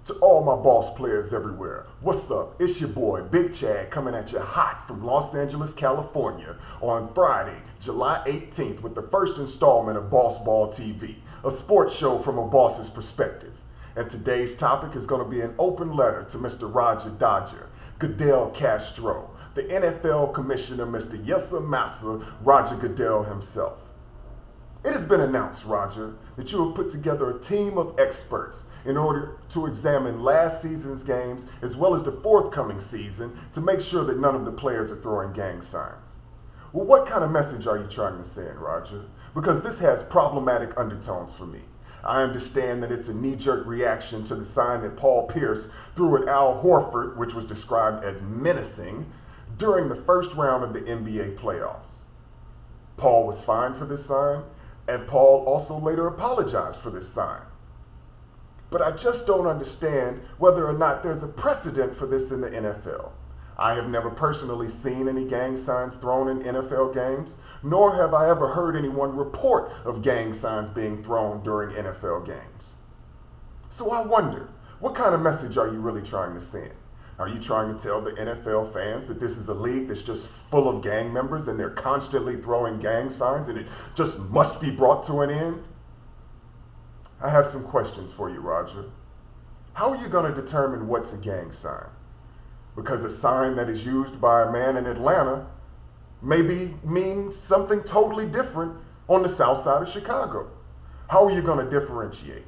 To all my boss players everywhere, what's up? It's your boy, Big Chad, coming at you hot from Los Angeles, California on Friday, July 18th with the first installment of BossBallTV, a sports show from a boss's perspective. And today's topic is going to be an open letter to Mr. Roger Goodell Castro, the NFL Commissioner, Mr. Yessa Massa, Roger Goodell himself. It has been announced, Roger, that you have put together a team of experts in order to examine last season's games as well as the forthcoming season to make sure that none of the players are throwing gang signs. Well, what kind of message are you trying to send, Roger? Because this has problematic undertones for me. I understand that it's a knee-jerk reaction to the sign that Paul Pierce threw at Al Horford, which was described as menacing, during the first round of the NBA playoffs. Paul was fined for this sign, and Paul also later apologized for this sign. But I just don't understand whether or not there's a precedent for this in the NFL. I have never personally seen any gang signs thrown in NFL games, nor have I ever heard anyone report of gang signs being thrown during NFL games. So I wonder, what kind of message are you really trying to send? Are you trying to tell the NFL fans that this is a league that's just full of gang members and they're constantly throwing gang signs and it just must be brought to an end? I have some questions for you, Roger. How are you going to determine what's a gang sign? Because a sign that is used by a man in Atlanta maybe means something totally different on the south side of Chicago. How are you going to differentiate?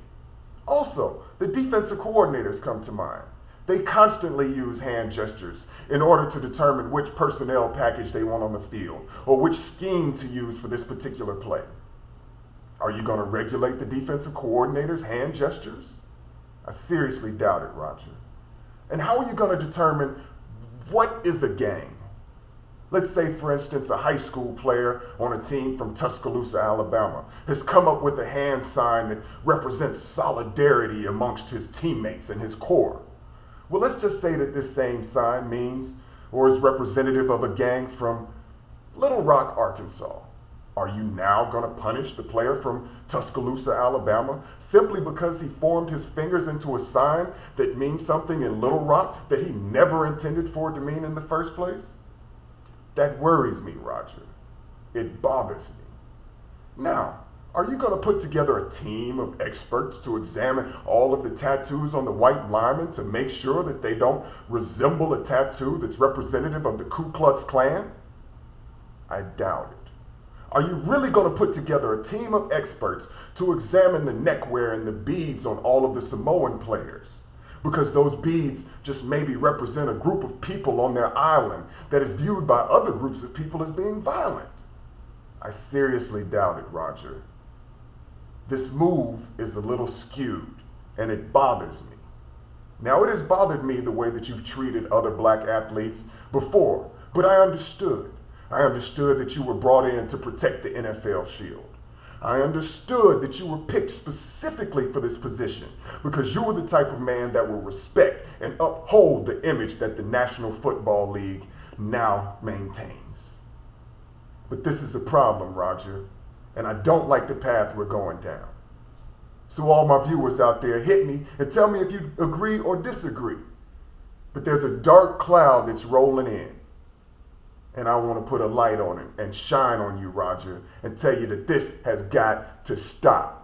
Also, the defensive coordinators come to mind. They constantly use hand gestures in order to determine which personnel package they want on the field or which scheme to use for this particular play. Are you going to regulate the defensive coordinator's hand gestures? I seriously doubt it, Roger. And how are you going to determine what is a gang? Let's say, for instance, a high school player on a team from Tuscaloosa, Alabama, has come up with a hand sign that represents solidarity amongst his teammates and his core. Well, let's just say that this same sign means or is representative of a gang from Little Rock, Arkansas. Are you now going to punish the player from Tuscaloosa, Alabama, simply because he formed his fingers into a sign that means something in Little Rock that he never intended for it to mean in the first place? That worries me, Roger. It bothers me. Now, are you going to put together a team of experts to examine all of the tattoos on the white linemen to make sure that they don't resemble a tattoo that's representative of the Ku Klux Klan? I doubt it. Are you really going to put together a team of experts to examine the neckwear and the beads on all of the Samoan players? Because those beads just maybe represent a group of people on their island that is viewed by other groups of people as being violent. I seriously doubt it, Roger. This move is a little skewed, and it bothers me. Now, it has bothered me the way that you've treated other black athletes before, but I understood. I understood that you were brought in to protect the NFL shield. I understood that you were picked specifically for this position because you were the type of man that will respect and uphold the image that the National Football League now maintains. But this is a problem, Roger, and I don't like the path we're going down. So all my viewers out there, hit me and tell me if you agree or disagree. But there's a dark cloud that's rolling in. And I want to put a light on it and shine on you, Roger, and tell you that this has got to stop.